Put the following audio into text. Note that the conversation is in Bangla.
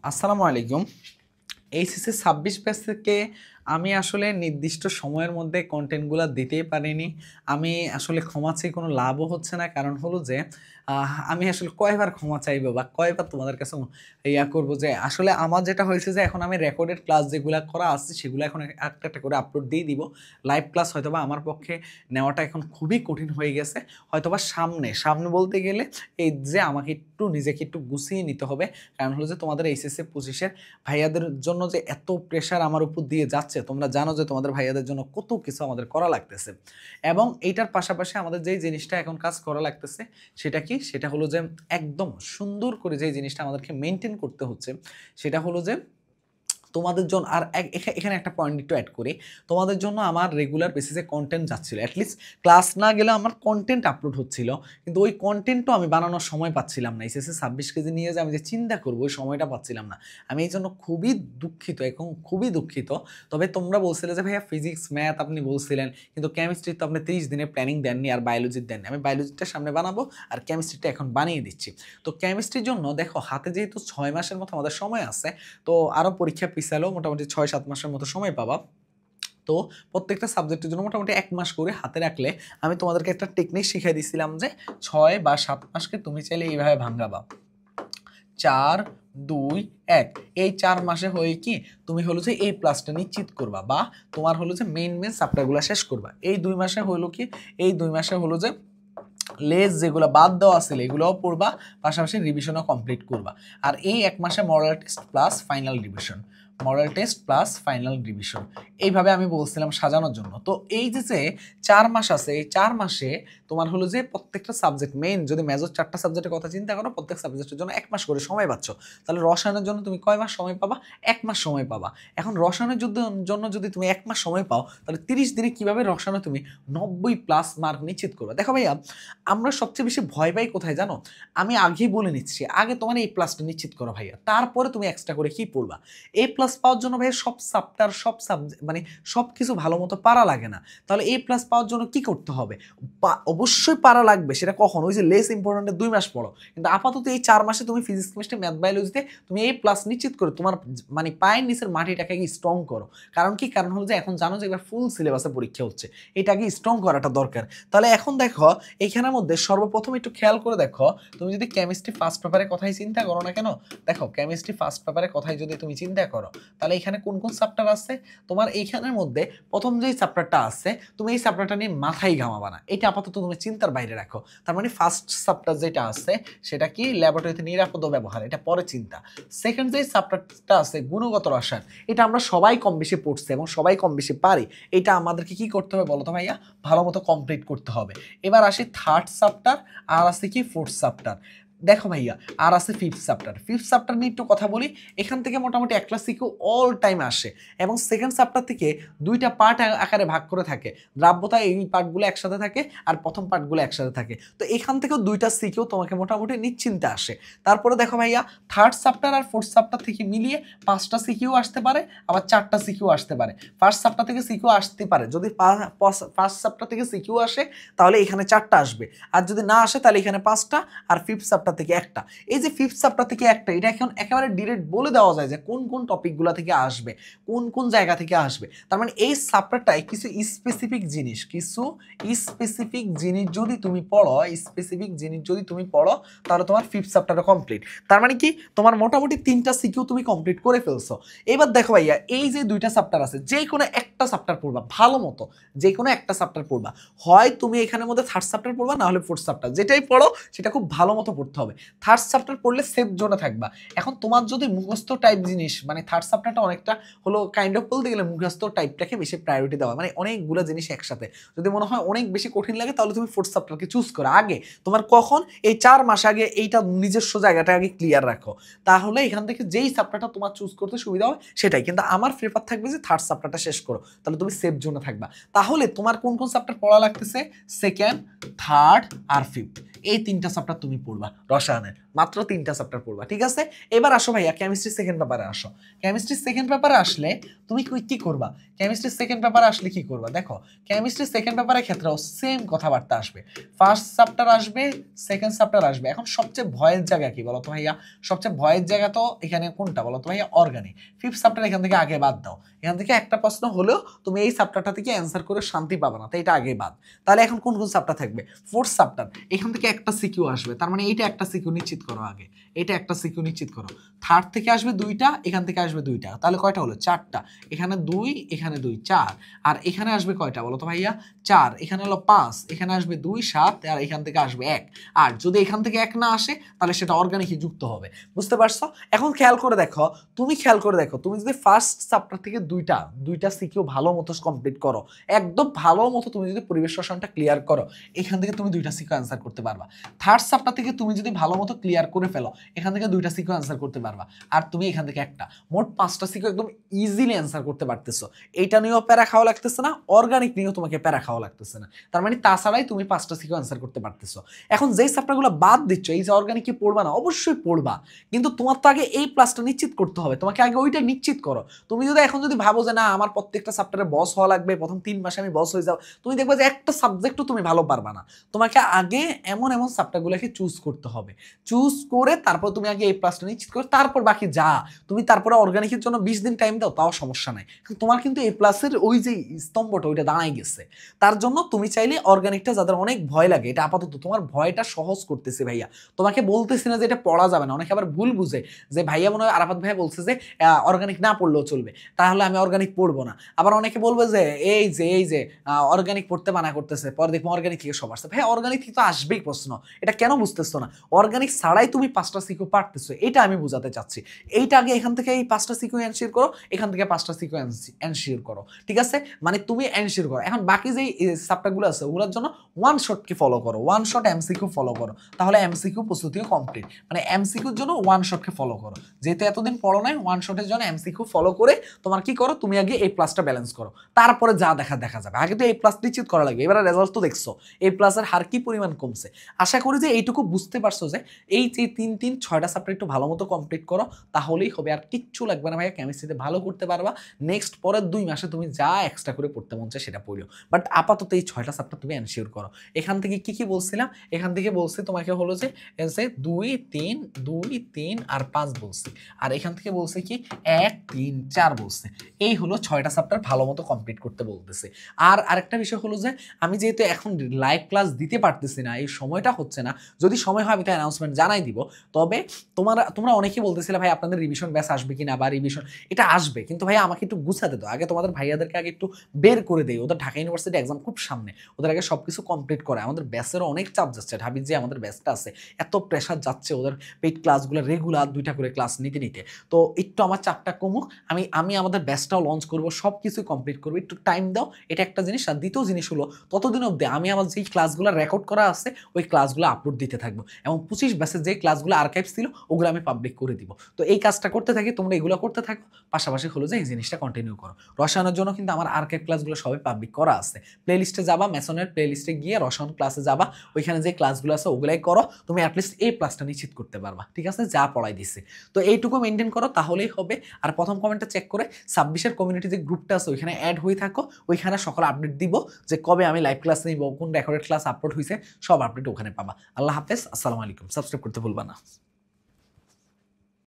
আসসালামু আলাইকুম। এইচএসসি ২৬ ব্যাচ থেকে আমি আসলে নির্দিষ্ট সময়ের মধ্যে কন্টেন্টগুলা দিতেই পারিনি। আমি আসলে ক্ষমা চেয়ে কোনো লাভও হচ্ছে না। কারণ হলো যে আমি আসলে কয়বার ক্ষমা চাইবো বা কয়বার তোমাদের কাছে করবো যে আসলে আমার যেটা হয়েছে যে এখন আমি রেকর্ডেড ক্লাস যেগুলা করা আছে সেগুলো এখন একটা, একটা করে আপলোড দিয়ে দিব। লাইভ ক্লাস হয়তোবা আমার পক্ষে নেওয়াটা এখন খুবই কঠিন হয়ে গেছে। হয়তোবা সামনে বলতে গেলে এই যে আমাকে নিজেকে একটু গুছিয়ে নিতে হবে। কারণ হলো যে তোমাদের এইচএসসি ২৫ এর ভাইয়াদের জন্য যে এত প্রেশার আমার উপর দিয়ে যাচ্ছে, তোমরা জানো যে তোমাদের ভাইয়াদের জন্য কত কিছু আমাদের করা লাগতেছে। এবং এইটার পাশাপাশি আমাদের যেই জিনিসটা এখন কাজ করা লাগতেছে সেটা কি? সেটা হলো যে একদম সুন্দর করে যেই জিনিসটা আমাদেরকে মেইনটেইন করতে হচ্ছে সেটা হলো যে তোমাদের জন্য আর এখানে একটা পয়েন্ট একটু অ্যাড করি। তোমাদের জন্য আমার রেগুলার বেসিসে কনটেন্ট যাচ্ছিল। এটলিস্ট ক্লাস না গেলেও আমার কনটেন্ট আপলোড হচ্ছিল। কিন্তু ওই কনটেন্টও আমি বানানোর সময় পাচ্ছিলাম না। এসএসসি ২৬ কেজি নিয়ে যে আমি যে চিন্তা করব ওই সময়টা পাচ্ছিলাম না। আমি এই জন্য খুবই দুঃখিত, এখন খুবই দুঃখিত। তবে তোমরা বলছিলে যে ভাইয়া ফিজিক্স, ম্যাথ আপনি বলছিলেন, কিন্তু কেমিস্ট্রি তো আপনি ৩০ দিনের প্ল্যানিং দেননি আর বায়োলজির দেননি। আমি বায়োলজিটা সামনে বানাবো আর কেমিস্ট্রিটা এখন বানিয়ে দিচ্ছি। তো কেমিস্ট্রির জন্য দেখো হাতে যেহেতু ৬ মাসের মতো আমাদের সময় আছে, তো আরও পরীক্ষা পিছালেও মোটামুটি ৬-৭ মাসের মতো সময় পাবা। তো প্রত্যেকটা সাবজেক্টের জন্য মোটামুটি ১ মাস করে হাতে রাখলে আমি তোমাদেরকে একটা টেকনিক শিখিয়ে দিছিলাম যে ৬ বা ৭ মাসকে তুমি চাইলে এইভাবে ভাঙাবা। ৪, ২, ১ এই ৪ মাসে হয়ে কি তুমি হলো যে এই প্লাসটা নিশ্চিত করবা বা তোমার হলো যে মেইন চ্যাপ্টারগুলো শেষ করবা। এই ২ মাসে হলো কি, এই ২ মাসে হলো যে লেস যেগুলো বাদ দেওয়া ছিল এগুলোও পড়বা, পাশাপাশি রিভিশনও কমপ্লিট করবা। আর এই ১ মাসে model test plus final revision, model test plus final revision, এইভাবে আমি বলছিলাম সাজানোর জন্য। তো এই যে ৪ মাস আছে, এই ৪ মাসে তোমার হলো যে প্রত্যেকটা সাবজেক্ট মেইন যদি মেজর ৪টা সাবজেক্টের কথা চিন্তা করো, প্রত্যেক সাবজেক্টের জন্য ১ মাস করে সময় পাচ্ছ। তাহলে রসায়নের জন্য তুমি কয় মাস সময় পাবা? ১ মাস সময় পাবা। এখন রসায়নের জন্য যদি তুমি ১ মাস সময় পাও, তাহলে ৩০ দিনে কিভাবে রসায়নে তুমি ৯০+ মার্ক নিশ্চিত করবে? দেখো ভাইয়া, আমরা সবচেয়ে বেশি ভয় পাই কোথায় জানো? আমি আগেই বলে নিচ্ছি, আগে তোমার এই প্লাসটা নিশ্চিত করো ভাইয়া, তারপরে তুমি এক্সট্রা করে কি পড়বা। এ প্লাস পাওয়ার জন্য ভাইয়া সব চ্যাপ্টার, সব সাবজেক্ট মানে সব কিছু ভালো মতো পারা লাগে না। তাহলে এ প্লাস পাওয়ার জন্য কি করতে হবে? অবশ্যই পারা লাগবে। সেটা কখন? ওই যে লেস ইম্পর্টেন্টে ২ মাস পড়ো। কিন্তু আপাতত এই ৪ মাসে তুমি ফিজিক্স, কেমিস্ট্রি, ম্যাথ, বায়োলজিতে তুমি এ প্লাস নিশ্চিত করে তোমার মানে পায়ের নিচের মাটিটাকে স্ট্রং করো। কারণ কি? কারণ হলো যে এখন জানো যে এবার ফুল সিলেবাসে পরীক্ষা হচ্ছে, এটাকে স্ট্রং করাটা দরকার। তাহলে এখন দেখো এইখানের মধ্যে সর্বপ্রথম একটু খেয়াল করে দেখো, তুমি যদি কেমিস্ট্রি ফার্স্ট পেপারের কথাই চিন্তা করো না কেন, দেখো কেমিস্ট্রি ফার্স্ট পেপারের কথাই যদি তুমি চিন্তা করো, তাহলে এখানে কোন কোন চ্যাপ্টার আছে? তোমার এইখানের মধ্যে প্রথম যেই চ্যাপ্টারটা আছে, তুমি এই চ্যাপ্টারটা নিয়ে মাথায় ঘামাবা না, এটা আপাতত তুমি চিন্তার বাইরে রাখো। তার মানে ফার্স্ট চ্যাপ্টার যেটা আছে সেটা কি? ল্যাবরেটরিতে নিরাপদ ব্যবহার, এটা পরে চিন্তা। সেকেন্ড যে চ্যাপ্টারটা আছে গুণগত রসায়ন, এটা আমরা সবাই কম বেশি পড়ছি এবং সবাই কম বেশি পারি। এটা আমাদেরকে কি করতে হবে বলো তো ভাইয়া? ভালো মতো কমপ্লিট করতে হবে। এবার আসি থার্ড চ্যাপ্টার, আর আছে কি ফোর্থ চ্যাপ্টার। দেখো ভাইয়া, আর আছে ফিফথ চ্যাপ্টার। ফিফথ চ্যাপ্টার নিয়ে একটু কথা বলি। এখান থেকে মোটামুটি একটা সিকিউ অল টাইম আসে এবং সেকেন্ড চ্যাপ্টার থেকে ২টা পার্ট আকারে ভাগ করে থাকে। দ্রাব্যতা এই পার্টগুলো একসাথে থাকে আর প্রথম পার্টগুলো একসাথে থাকে। তো এখান থেকেও ২টা সিকিউ তোমাকে মোটামুটি নিশ্চিন্তে আসে। তারপরে দেখো ভাইয়া, থার্ড চ্যাপ্টার আর ফোর্থ চ্যাপ্টার থেকে মিলিয়ে ৫টা সিকিউ আসতে পারে, আবার 4টা সিকিউ আসতে পারে। ফার্স্ট চ্যাপ্টার থেকে সিকিউ আসতে পারে, যদি ফার্স্ট চ্যাপ্টার থেকে সিকিউ আসে তাহলে এখানে 4টা আসবে, আর যদি না আসে তাহলে এখানে 5টা, আর ফিফথ চ্যাপ্টার থেকে একটা। এই যে ফিফথ চ্যাপ্টার থেকে একটা, এটা এখন একেবারে ডিরেক্ট বলে দেওয়া যায় যে কোন কোন টপিকগুলো থেকে আসবে, কোন কোন জায়গা থেকে আসবে। তার মানে এই চ্যাপ্টারটায় কিছু স্পেসিফিক জিনিস, যদি তুমি পড়ো, স্পেসিফিক জিনিস যদি তুমি পড়ো, তাহলে তোমার ফিফথ চ্যাপ্টারটা কমপ্লিট। তার মানে কি? তোমার মোটামুটি 3টা সিকিউ তুমি কমপ্লিট করে ফেলছো। এবার দেখো ভাইয়া, এই যে 2টা চ্যাপ্টার আছে, যে কোনো একটা চ্যাপ্টার পড়বা ভালো মতো, যে কোনো একটা চ্যাপ্টার পড়বা। হয় তুমি এখানের মধ্যে থার্ড চ্যাপ্টার পড়বা, না হলে ফোর্থ চ্যাপ্টার, যেটাই পড়ো সেটা খুব ভালো মতো পড়তে হবে। থার্ড চ্যাপ্টার পড়লে সেফ জোনে থাকবা। এখন তোমার যদি মুখস্থ টাইপ জিনিস, মানে থার্ড চ্যাপ্টারটা অনেকটা হলো কাইন্ড অফ বলতে গেলে মুখস্থ টাইপটাকে বেশি প্রায়োরিটি দেওয়া, মানে অনেকগুলো জিনিস একসাথে। যদি মনে হয় অনেক বেশি কঠিন লাগে, তাহলে তুমি ফোর্থ চ্যাপ্টারকে চুজ করো আগে। তোমার কখন? এই 4 মাস আগে এইটা নিজস্ব জায়গাটা আগে ক্লিয়ার রাখো, তাহলে এখান থেকে যেই চ্যাপ্টারটা তোমার চুজ করতে সুবিধা হবে সেটাই। কিন্তু আমার প্রেফার থাকবে যে থার্ড চ্যাপ্টারটা শেষ করো, তাহলে তুমি সেফ জোনে থাকবা। তাহলে তোমার কোন কোন চ্যাপ্টার পড়া লাগতেছে? সেকেন্ড, থার্ড আর ফিফথ, এই 3টা চ্যাপ্টার তুমি পড়বা রসায়নের। মাত্র 3টা চ্যাপ্টার পড়বা, ঠিক আছে? এবার আসো ভাইয়া কেমিস্ট্রি সেকেন্ড পেপারে আসো। কেমিস্ট্রি সেকেন্ড পেপারে আসলে তুমি কি করবা? কেমিস্ট্রি সেকেন্ড পেপারে আসলে কি করবা? দেখো কেমিস্ট্রি সেকেন্ড পেপারের ক্ষেত্রেও সেম কথাবার্তা আসবে। ফার্স্ট চ্যাপ্টার আসবে, সেকেন্ড চ্যাপ্টার আসবে। এখন সবচেয়ে ভয়ের জায়গা কি বলো তো ভাইয়া? সবচেয়ে ভয়ের জায়গা তো এখানে কোনটা বলো তো ভাইয়া? অর্গানিক। ফিফথ চ্যাপ্টার এখান থেকে আগে বাদ দাও। এখান থেকে একটা প্রশ্ন হলেও তুমি এই চ্যাপ্টারটা থেকে অ্যান্সার করে শান্তি পাবে না, তাই এটা আগে বাদ। তাহলে এখন কোন কোন চ্যাপ্টার থাকবে? ফোর্থ চ্যাপ্টার, এখান থেকে একটা সিকিউ আসবে, তার মানে এইটা একটা সিকিউ নিশ্চিত করো আগে, এটা একটা সিকিউ নিশ্চিত করো। থার্ড থেকে আসবে 2টা, এখান থেকে আসবে 2টা, তাহলে কয়টা হলো? 4টা। এখানে 2, এখানে 2, 4। আর এখানে আসবে কয়টা বলো তো ভাইয়া? 4, এখানে হলো 5, এখানে আসবে 2, 7, আর এখান থেকে আসবে 1। আর যদি এখান থেকে 1 না আসে তাহলে সেটা অর্গানিকই যুক্ত হবে। বুঝতে পারছো? এখন খেয়াল করে দেখো, তুমি যদি ফার্স্ট চ্যাপ্টার থেকে দুইটা সিকিউ ভালো মতো কমপ্লিট করো, একদম ভালো মতো তুমি যদি পরিবেশ রসায়নটা ক্লিয়ার করো, এখান থেকে তুমি 2টা সিকিউ অ্যান্সার করতে পারবা। থার্ড চ্যাপ্টার থেকে তুমি যদি ভালো মতো ক্লিয়ার করে ফেলো, এখান থেকে 2টা সিকিউ অ্যান্সার করতে পারবা। আর তুমি এখান থেকে একটা, মোট 5টা সিকিউ একদম ইজিলি অ্যান্সার করতে পারতেছো। এইটা নিয়েও প্যারা খাওয়া লাগতেছে না, অর্গানিক নিয়েও তোমাকে প্যারা খাওয়া লাগতেছে না। তার মানে তাছাড়াই তুমি 5টা সিকিউ অ্যান্সার করতে পারতেছো। এখন যেই চ্যাপ্টারগুলো বাদ দিচ্ছ, এই যে অর্গানিক কি পড়বা না? অবশ্যই পড়বা, কিন্তু তোমার তো আগে এই প্লাসটা নিশ্চিত করতে হবে, তোমাকে আগে ওইটা নিশ্চিত করো। তুমি যদি এখন ভাবো যে না আমার প্রত্যেকটা চ্যাপ্টারে বস হওয়া লাগবে, প্রথম 3 মাসে আমি বস হয়ে যাও, তুমি দেখবে যে একটা সাবজেক্টও তুমি ভালো পারবা না। তোমাকে আগে এমন সাবজেক্টগুলোকে চুজ করতে হবে, চুজ করে তারপর তুমি আগে এই প্লাসটা নিশ্চিত করো, তারপর বাকি যা। তুমি তারপরে অর্গানিকের জন্য 20 দিন টাইম দাও, তাও সমস্যা নাই। তোমার কিন্তু এই প্লাসের ওই যে স্তম্ভটা ওইটা দাঁড়াই গেছে। তার জন্য তুমি চাইলে অর্গানিকটা, যাদের অনেক ভয় লাগে, এটা আপাতত তোমার ভয়টা সহজ করতেছে ভাইয়া। তোমাকে বলতেছি না যে এটা পড়া যাবে না, অনেকে আবার ভুল বুঝে যে ভাইয়া মনে হয় আরাফাত ভাইয়া বলছে যে অর্গানিক না পড়লেও চলবে, তাহলে আমি অর্গানিক পড়বো না। আবার অনেকে বলবে যে এই যে অর্গানিক পড়তে মানা করতেছে, পরে দেখবো অর্গানিক থেকে সব আসছে। ভাই অর্গানিক থেকে তো আসবেই প্রশ্ন, এটা কেন বুঝতেছো না? অর্গানিক ছাড়াই তুমি 5টা সিকিউ পারতেছো, এটা আমি বুঝাতে চাচ্ছি। এইটা আগে এখান থেকে এই 5টা সিকিউ এনশিওর করো, এখান থেকে 5টা সিকিউ এনশিওর করো, ঠিক আছে? মানে তুমি এনশিওর করো। এখন বাকি যে সাবটাগুলো আছে ওগুলোর জন্য ওয়ান শটকে ফলো করো, ওয়ান শট এমসিকিউ ফলো করো, তাহলে এমসিকিউ প্রস্তুতিও কমপ্লিট। মানে এমসিকিউর জন্য ওয়ান শটকে ফলো করো, যেহেতু এতদিন পড়ো নাই, ওয়ান শটের জন্য এমসিকিউ ফলো করে তোমার কি করো, তুমি আগে এই প্লাসটা ব্যালেন্স করো, তারপরে যা দেখা যাবে। আগে তো এই প্লাস নিশ্চিত করা লাগবে। এবার রেজাল্ট তো দেখছো, এই প্লাসের হার কি পরিমাণ কমছে। আশা করি যে এইটুকু বুঝতে পারছো যে এই যে 6টা চ্যাপ্টার একটু ভালো মতো কমপ্লিট করো, তাহলেই হবে। আর কিচ্ছু লাগবে না ভাইয়া, কেমিস্ট্রিতে ভালো করতে পারবা। নেক্সট পরের 2 মাসে তুমি যা এক্সট্রা করে পড়তে মন চায় সেটা পড়িও, বাট আপাতত এই 6টা চ্যাপ্টার তুমি এনশিওর করো। এখান থেকে কি বলছিলাম? এখান থেকে বলছি তোমাকে হলো যে 2, 3, 2, 3 আর 5 বলছি। আর এখান থেকে বলছে কি 1, 3, 4 বলছে। এই হলো 6টা চ্যাপ্টার ভালো মতো কমপ্লিট করতে বলতেছে। আর আরেকটা বিষয় হলো যে আমি যেহেতু এখন লাইভ ক্লাস দিতে পারতেছি না, এই সময়টা হচ্ছে না, যদি সময় হয় আমি তো অ্যানাউন্সমেন্ট জানাই দিব। তবে তোমরা অনেকেই বলতেছিলে ভাই আপনাদের রিভিশন ব্যাচ আসবে কিনা, বা রিভিশন এটা আসবে, কিন্তু ভাই আমাকে একটু গুছাতে দাও আগে, তোমাদের ভাইয়াদেরকে আগে একটু বের করে দেই। ওদের ঢাকা ইউনিভার্সিটি এক্সাম খুব সামনে, ওদের আগে সবকিছু কমপ্লিট করে। আমাদের ব্যাচেরও অনেক চাপ যাচ্ছে, ঢাবি যে আমাদের ব্যাচটা আছে এত প্রেশার যাচ্ছে, ওদের পেইড ক্লাসগুলো রেগুলার 2টা করে ক্লাস নিতে। তো একটু আমার চাপটা কমুক, আমি আমাদের ব্যাচটাও লঞ্চ করবো, সব কিছুই কমপ্লিট করবো, একটু টাইম দাও, এটা একটা জিনিস। আর দ্বিতীয় জিনিস হলো ততদিন অবধি আমি আমার যেই ক্লাসগুলো রেকর্ড করা আছে ওই ক্লাসগুলো আপলোড দিতে থাকবো, এবং 25 ব্যাচের যে ক্লাসগুলো আর্কাইভস ছিল ওগুলো আমি পাবলিক করে দিব। তো এই কাজটা করতে থাকি, তোমরা এগুলো করতে থাকো, পাশাপাশি হলো যে এই জিনিসটা কন্টিনিউ করো। রসায়নের জন্য কিন্তু আমার আর্কাইভ ক্লাসগুলো সবাই পাবলিক করা আছে। প্লেলিস্টে যাবা, মেসনের প্লেলিস্টে গিয়ে রসায়ন ক্লাসে যাবা, ওইখানে যে ক্লাসগুলো আছে ওগুলাই করো, তুমি অ্যাটলিস্ট এই প্লাসটা নিশ্চিত করতে পারবা, ঠিক আছে? যা পড়াই দিছে। তো এইটুকু মেনটেন করো, তাহলেই হবে। আর প্রথম কমেন্টটা চেক করে 26-এর কমিউনিটি যে গ্রুপটা আছে ওইখানে অ্যাড হয়ে থাকো, ওইখানে সকল আপডেট দিব যে কবে আমি লাইভ ক্লাস নিব, কোন রেকর্ডেড ক্লাস আপলোড হয়েছে, সব আপডেট ওখানে পাবা। আল্লাহ হাফেজ, আসসালামু আলাইকুম। সাবস্ক্রাইব করতে ভুলবা না।